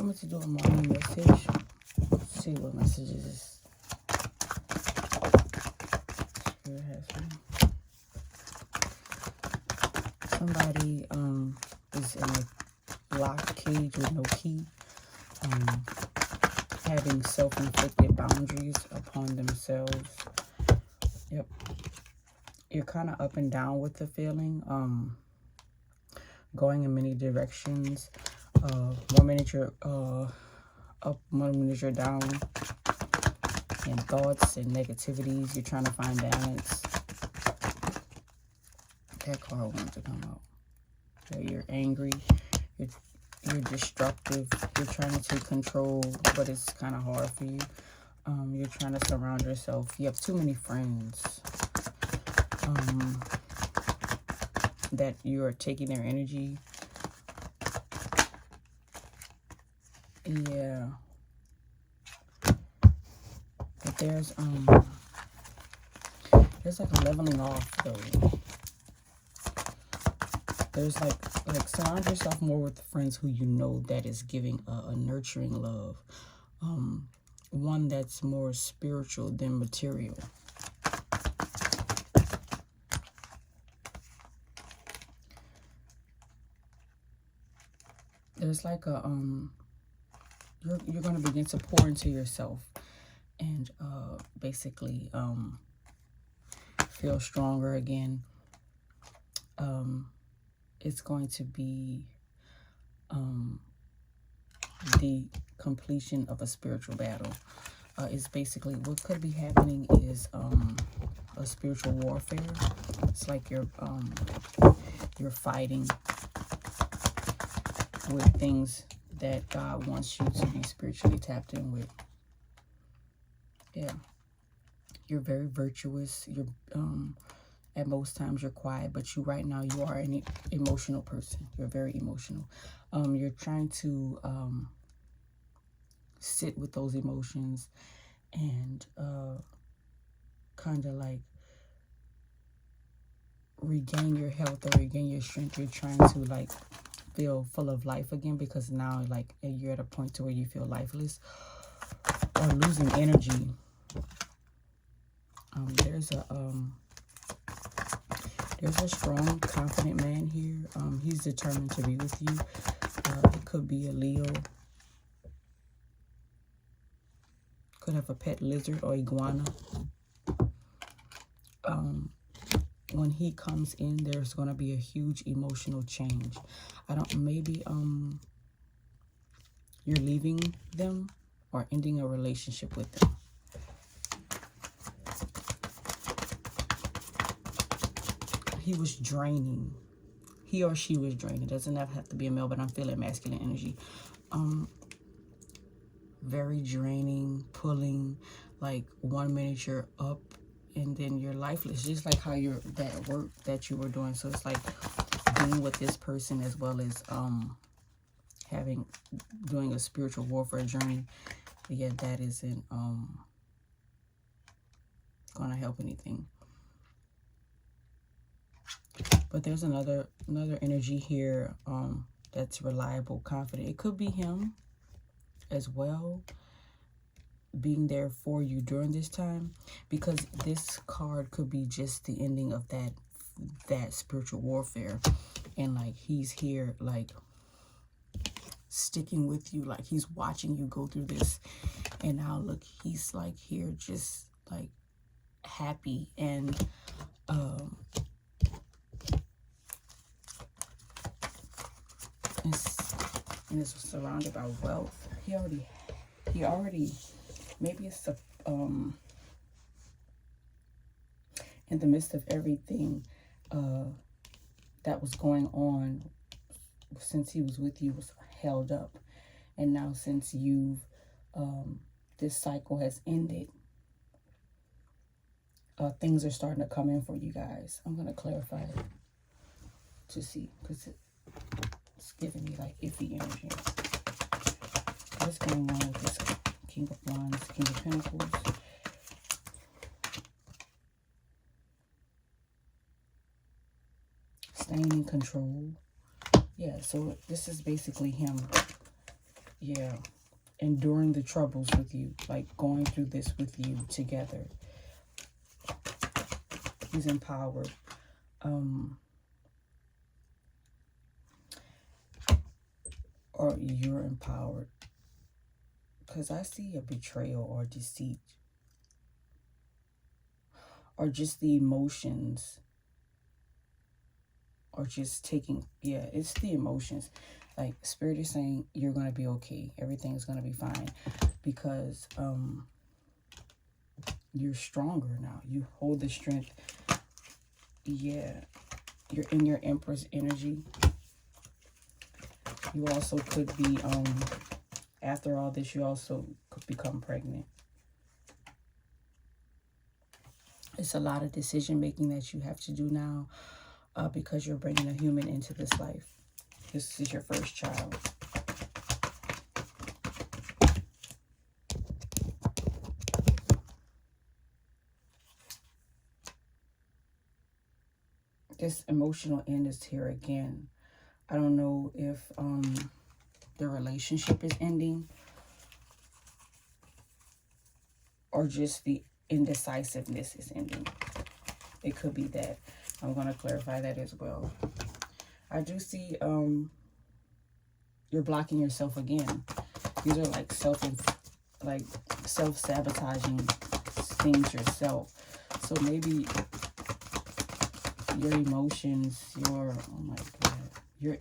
coming to do a morning message. Let's see what messages Spirit has for me. Somebody is in a locked cage with no key, having self-inflicted boundaries upon themselves. Yep. You're kind of up and down with the feeling, going in many directions. 1 minute you're up, 1 minute you're down, and thoughts and negativities. You're trying to find balance. That card wants to come out. So you're angry. You're destructive. You're trying to take control, but it's kind of hard for you. You're trying to surround yourself. You have too many friends that you are taking their energy. Yeah. But there's like a leveling off though. There's like surround yourself more with friends who you know that is giving a nurturing love. One that's more spiritual than material. There's like a you're going to begin to pour into yourself and basically feel stronger again. It's going to be the completion of a spiritual battle. It's basically what could be happening is a spiritual warfare. It's like you're fighting with things that God wants you to be spiritually tapped in with. Yeah. You're very virtuous. You're at most times you're quiet, but right now you are an emotional person. You're very emotional. You're trying to sit with those emotions and kind of like regain your health or regain your strength. You're trying to like feel full of life again, because now like you're at a point to where you feel lifeless or losing energy. There's a strong, confident man here. He's determined to be with you. It could be a Leo. Could have a pet lizard or iguana. When he comes in, there's going to be a huge emotional change. Maybe you're leaving them or ending a relationship with them. He was draining. He or she was draining. It doesn't have to be a male, but I'm feeling masculine energy. Very draining, pulling, like 1 minute you're up and then you're lifeless, just like how that work that you were doing. So it's like being with this person as well as doing a spiritual warfare journey. But yeah, that isn't gonna help anything. But there's another energy here that's reliable, confident. It could be him as well, being there for you during this time, because this card could be just the ending of that spiritual warfare, and like he's here like sticking with you, like he's watching you go through this, and now look, he's like here just like happy and it's surrounded by wealth. He already maybe it's in the midst of everything that was going on since he was with you was held up, and now since you've this cycle has ended, things are starting to come in for you guys. I'm going to clarify it to see, because it's giving me like iffy energy. What's going on with this King of Wands, King of Pentacles? Staying in control. Yeah, so this is basically him Yeah. Enduring the troubles with you, like going through this with you together. He's empowered. Or you're empowered. Because I see a betrayal or deceit. Or just the emotions. Or just taking, yeah, it's the emotions. Like, Spirit is saying you're going to be okay. Everything's going to be fine. Because you're stronger now. You hold the strength. Yeah. You're in your Empress energy. You also could be, after all this, you also could become pregnant. It's a lot of decision making that you have to do now because you're bringing a human into this life. This is your first child. This emotional end is here again. I don't know if the relationship is ending or just the indecisiveness is ending. It could be that. I'm going to clarify that as well. I do see you're blocking yourself again. These are like self-sabotaging things yourself. So maybe your emotions, oh my God, you're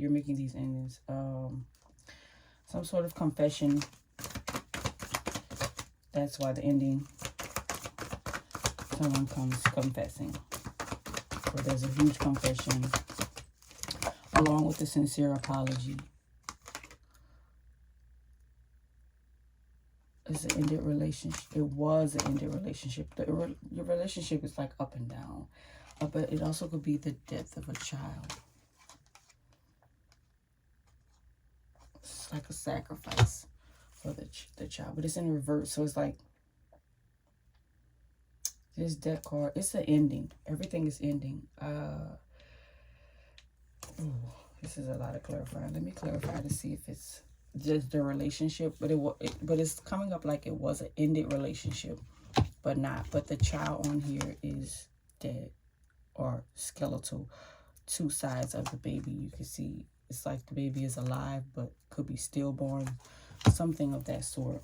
making these endings. Some sort of confession. That's why the ending. Someone comes confessing. Or there's a huge confession along with a sincere apology. It's an ended relationship. It was an ended relationship. Your relationship is like up and down. But it also could be the death of a child. It's like a sacrifice for the child. But it's in reverse. So it's like this death card. It's an ending. Everything is ending. This is a lot of clarifying. Let me clarify to see if it's just the relationship. But but it's coming up like it was an ended relationship. But not. But the child on here is dead. Or skeletal. Two sides of the baby. You can see it's like the baby is alive but could be stillborn, something of that sort.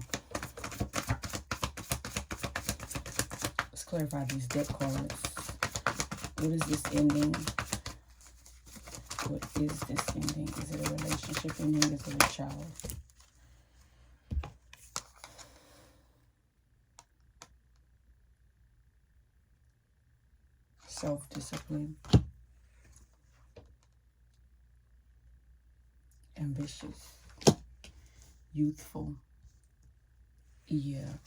Let's clarify these deck cards. What is this ending? What is this ending? Is it a relationship ending? Is it a child? Self-discipline. Ambitious. Youthful. Yeah.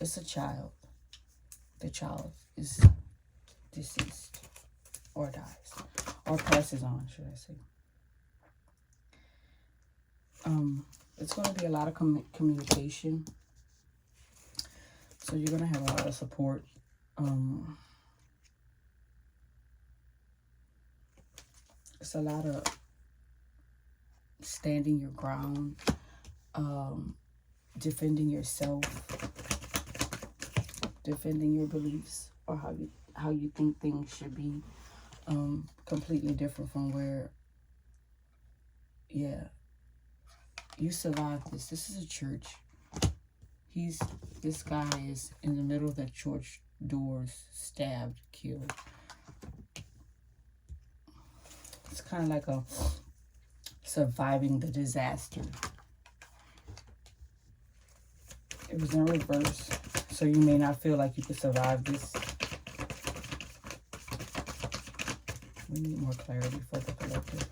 It's a child. The child is deceased or dies or passes on, should I say. It's going to be a lot of communication. So you're going to have a lot of support. It's a lot of standing your ground, defending yourself, defending your beliefs or how you think things should be. Completely different from where, yeah, you survived this. This is a church. This guy is in the middle of the church doors, stabbed, killed. It's kind of like a surviving the disaster. It was in reverse, so you may not feel like you could survive this. We need more clarity for the collective.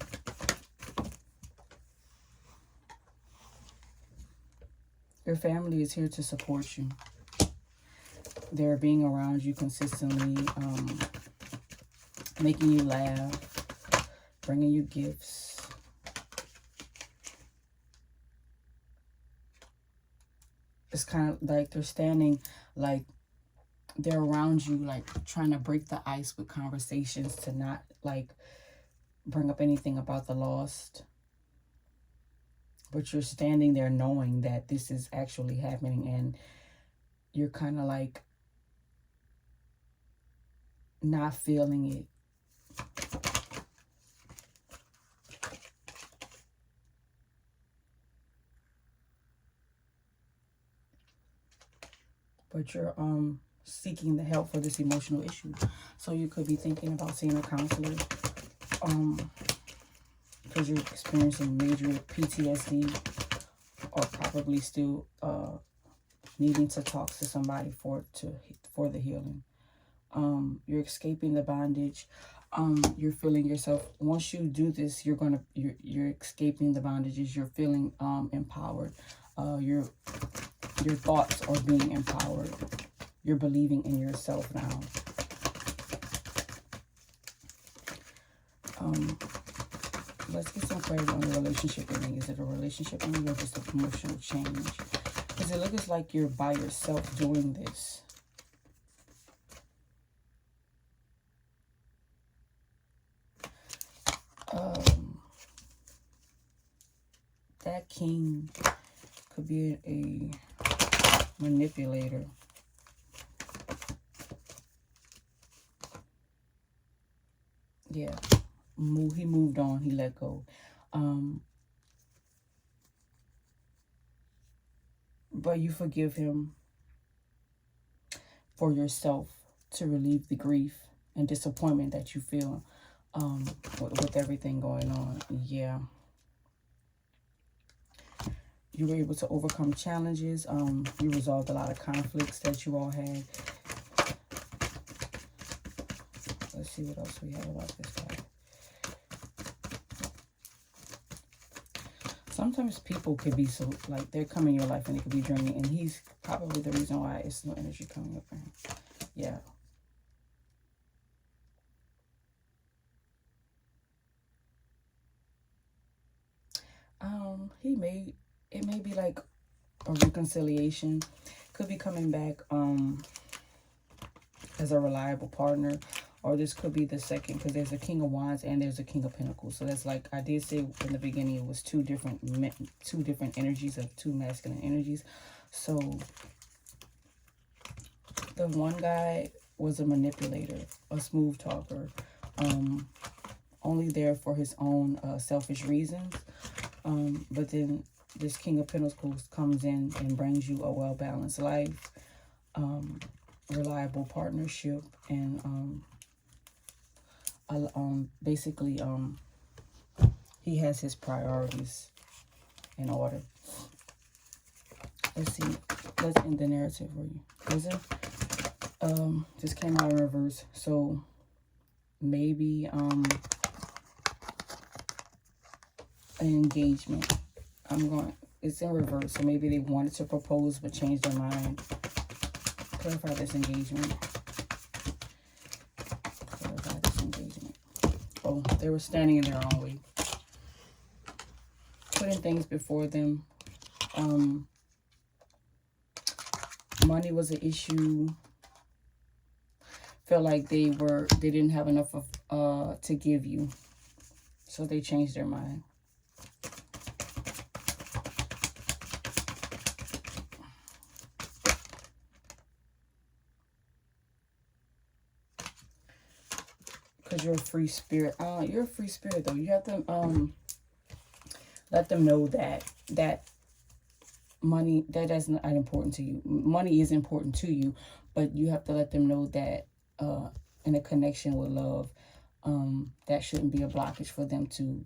Your family is here to support you. They're being around you consistently, making you laugh, bringing you gifts. It's kind of like they're standing, like they're around you, like trying to break the ice with conversations to not like bring up anything about the lost. But you're standing there knowing that this is actually happening, and you're kind of like not feeling it. But you're seeking the help for this emotional issue. So you could be thinking about seeing a counselor because you're experiencing major PTSD, or probably still needing to talk to somebody for the healing. You're escaping the bondage. You're feeling yourself. Once you do this, you're escaping the bondages. You're feeling empowered. Your thoughts are being empowered. You're believing in yourself now. Let's get some clarity on the relationship ending. Is it a relationship ending or just an emotional change? Because it looks like you're by yourself doing this. That king could be a manipulator. Yeah. He moved on. He let go. But you forgive him for yourself to relieve the grief and disappointment that you feel with everything going on. Yeah. You were able to overcome challenges. You resolved a lot of conflicts that you all had. Let's see what else we have about this guy. Sometimes people could be so, like, they're coming in your life and it could be draining. And he's probably the reason why it's no energy coming up for him. Yeah. It may be like a reconciliation. Could be coming back as a reliable partner, or this could be the second, because there's a King of Wands and there's a King of Pentacles. So that's like I did say in the beginning, it was two different energies of two masculine energies. So the one guy was a manipulator, a smooth talker, only there for his own selfish reasons. But then this King of Pentacles comes in and brings you a well-balanced life, reliable partnership, and basically he has his priorities in order. Let's see. Let's end the narrative for you. Listen. This came out in reverse. So maybe an engagement. It's in reverse. So maybe they wanted to propose but changed their mind. Clarify this engagement. Clarify this engagement. Oh, they were standing in their own way. Putting things before them. Money was an issue. Felt like they didn't have enough of to give you. So they changed their mind. Because you're a free spirit. You're a free spirit though. You have to let them know that money, that's not important to you. Money is important to you, but you have to let them know that in a connection with love, that shouldn't be a blockage for them to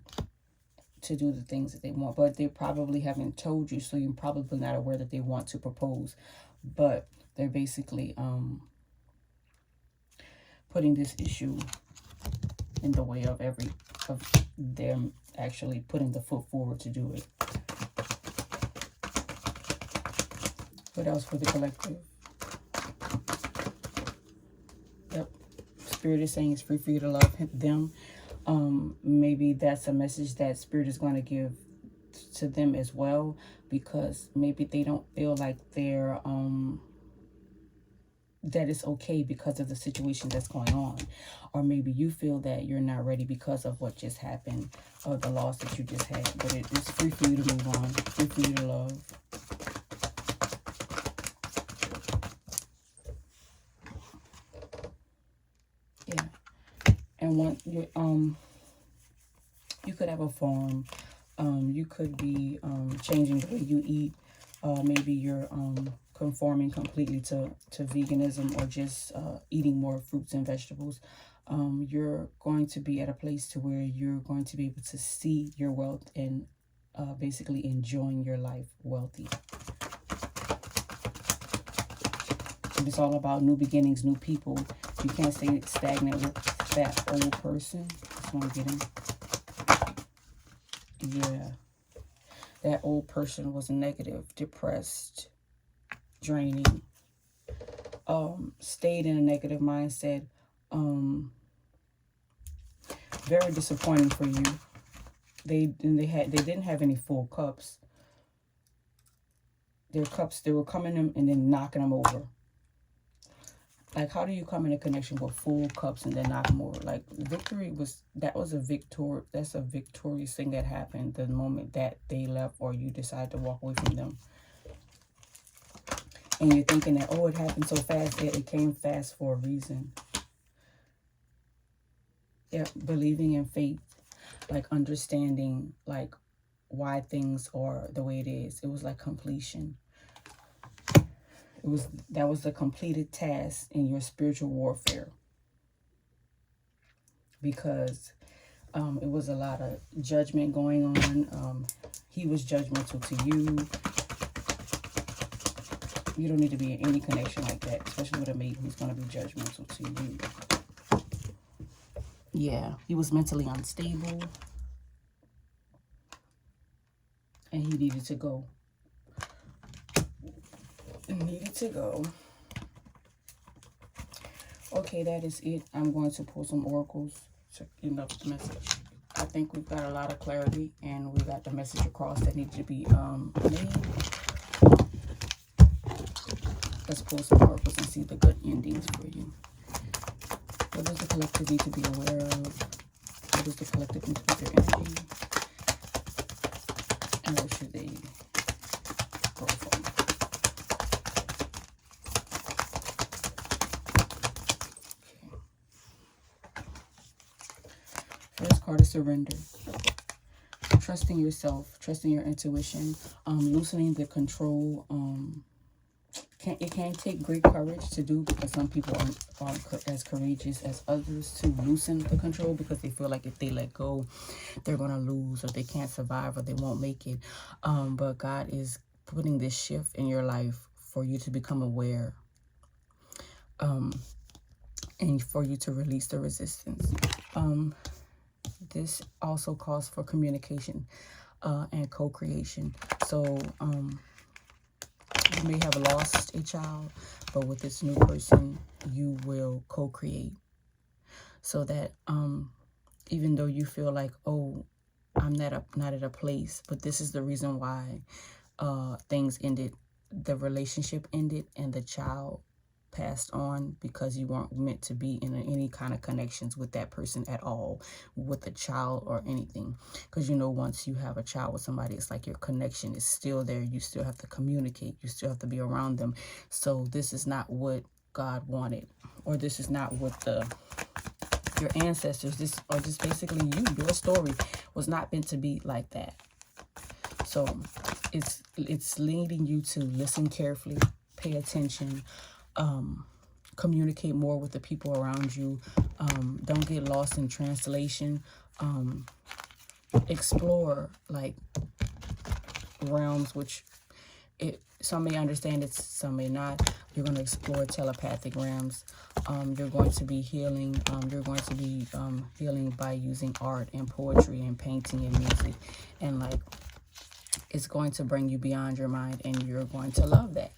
do the things that they want. But they probably haven't told you, so you're probably not aware that they want to propose. But they're basically putting this issue in the way of them actually putting the foot forward to do it. What else for the collective? Yep. Spirit is saying it's free for you to love them. Maybe that's a message that Spirit is going to give to them as well, because maybe they don't feel like they're that it's okay because of the situation that's going on. Or maybe you feel that you're not ready because of what just happened, or the loss that you just had. But it's free for you to move on, free for you to love. Yeah. And you could have a farm. You could be changing the way you eat. Maybe you're conforming completely to veganism, or just eating more fruits and vegetables. You're going to be at a place to where you're going to be able to see your wealth and basically enjoying your life wealthy. And it's all about new beginnings, new people. You can't stay stagnant with that old person. That's what I'm getting. Yeah. That old person was negative, depressed, draining, stayed in a negative mindset, very disappointing for you. They didn't have any full cups. Their cups, they were coming in and then knocking them over. Like, how do you come in a connection with full cups and then knock them over? Like, that's a victorious thing that happened the moment that they left, or you decide to walk away from them. And you're thinking that, oh, it happened so fast. It came fast for a reason. Yeah, believing in faith, like understanding like why things are the way it is. It was like completion. That was a completed task in your spiritual warfare, because it was a lot of judgment going on. He was judgmental to you. You don't need to be in any connection like that, especially with a mate who's going to be judgmental to you. Yeah, he was mentally unstable, and he needed to go. Okay, that is it. I'm going to pull some oracles to end up the message. I think we've got a lot of clarity, and we got the message across that needed to be made. Let's pull some oracles and see the good endings for you. What does the collective need to be aware of? What does the collective need to be their energy? And what should they go from? First card is surrender. Trusting yourself, trusting your intuition, loosening the control. It can take great courage to do, because some people aren't as courageous as others to loosen the control, because they feel like if they let go, they're going to lose, or they can't survive, or they won't make it. But God is putting this shift in your life for you to become aware, and for you to release the resistance. This also calls for communication and co-creation. So you may have lost a child, but with this new person, you will co-create. So that even though you feel like, oh, I'm not at a place, but this is the reason why things ended, the relationship ended, and the child passed on, because you weren't meant to be in any kind of connections with that person at all, with a child or anything. Because once you have a child with somebody, it's like your connection is still there. You still have to communicate. You still have to be around them. So this is not what God wanted, or this is not what your ancestors, or just basically your story was not meant to be like that. So it's leading you to listen carefully, pay attention, communicate more with the people around you. Don't get lost in translation. Explore like realms, which some may understand it, some may not. You're going to explore telepathic realms. You're going to be healing. You're going to be healing by using art and poetry and painting and music, and like it's going to bring you beyond your mind, and you're going to love that.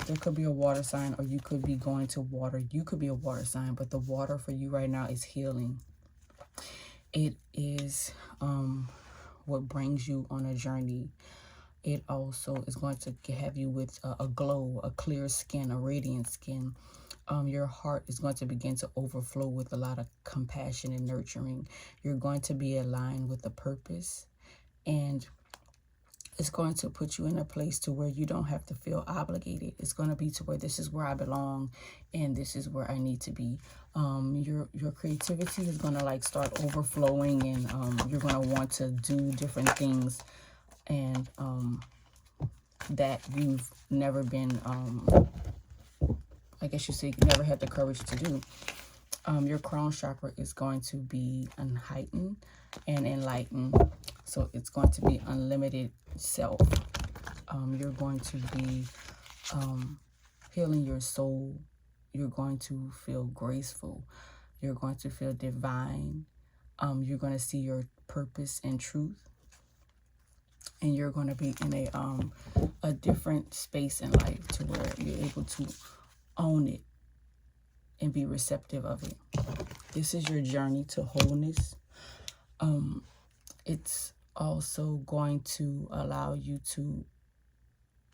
There could be a water sign, or you could be going to water. You could be a water sign, but the water for you right now is healing. It is what brings you on a journey. it also is going to have you with a glow, a clear skin, a radiant skin. Your heart is going to begin to overflow with a lot of compassion and nurturing. You're going to be aligned with a purpose, and it's going to put you in a place to where you don't have to feel obligated. It's going to be to where this is where I belong and this is where I need to be. Your creativity is going to like start overflowing, and you're going to want to do different things, and that you've never been, I guess you say, never had the courage to do. Your crown chakra is going to be heightened and enlightened. So it's going to be unlimited self. You're going to be healing your soul. You're going to feel graceful. You're going to feel divine. You're going to see your purpose and truth. And you're going to be in a different space in life to where you're able to own it and be receptive of it. This is your journey to wholeness. It's also going to allow you to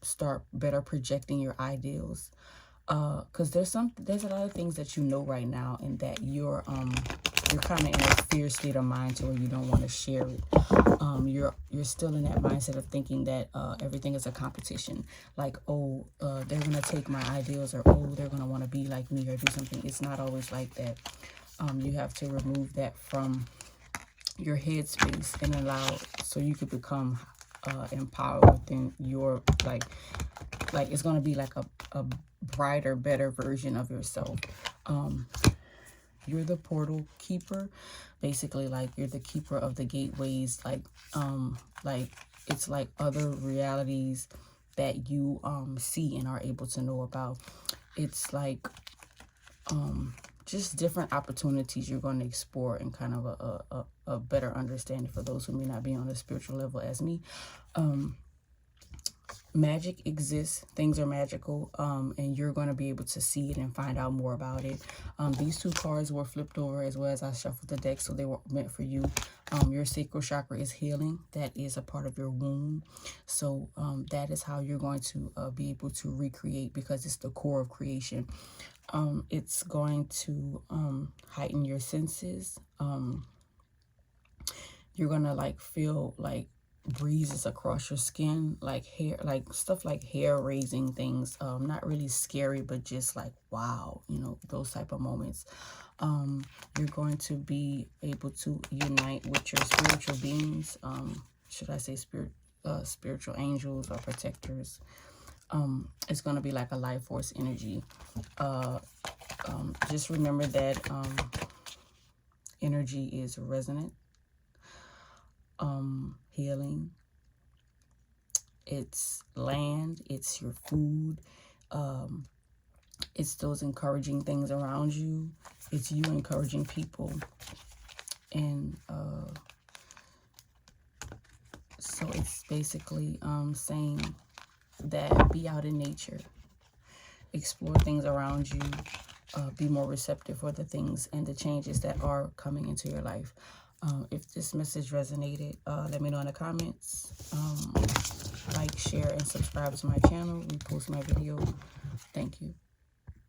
start better projecting your ideals. Because there's a lot of things that you know right now, and that you're kind of in a fear state of mind to where you don't want to share it. You're still in that mindset of thinking that everything is a competition. Like, oh, they're gonna take my ideals, or oh, they're gonna want to be like me or do something. It's not always like that. You have to remove that from your headspace and allow, so you could become empowered within your like it's gonna be like a brighter, better version of yourself. You're the portal keeper, basically. Like, you're the keeper of the gateways. Like it's like other realities that you see and are able to know about. It's like just different opportunities you're going to explore, and kind of a better understanding for those who may not be on a spiritual level as me. Magic exists. Things are magical, and you're going to be able to see it and find out more about it. These two cards were flipped over as well as I shuffled the deck, so they were meant for you. Your sacral chakra is healing. That is a part of your womb. So that is how you're going to be able to recreate, because it's the core of creation. It's going to heighten your senses. You're going to like feel like breezes across your skin, like hair, like stuff like hair raising things. Not really scary, but just like, wow, you know, those type of moments. You're going to be able to unite with your spiritual beings. Should I say spiritual angels or protectors? It's going to be like a life force energy. Just remember that energy is resonant. Healing. It's land. It's your food. It's those encouraging things around you. It's you encouraging people. And so it's basically saying that be out in nature. Explore things around you. Be more receptive for the things and the changes that are coming into your life. If this message resonated, let me know in the comments. Like, share, and subscribe to my channel. Repost my video. Thank you.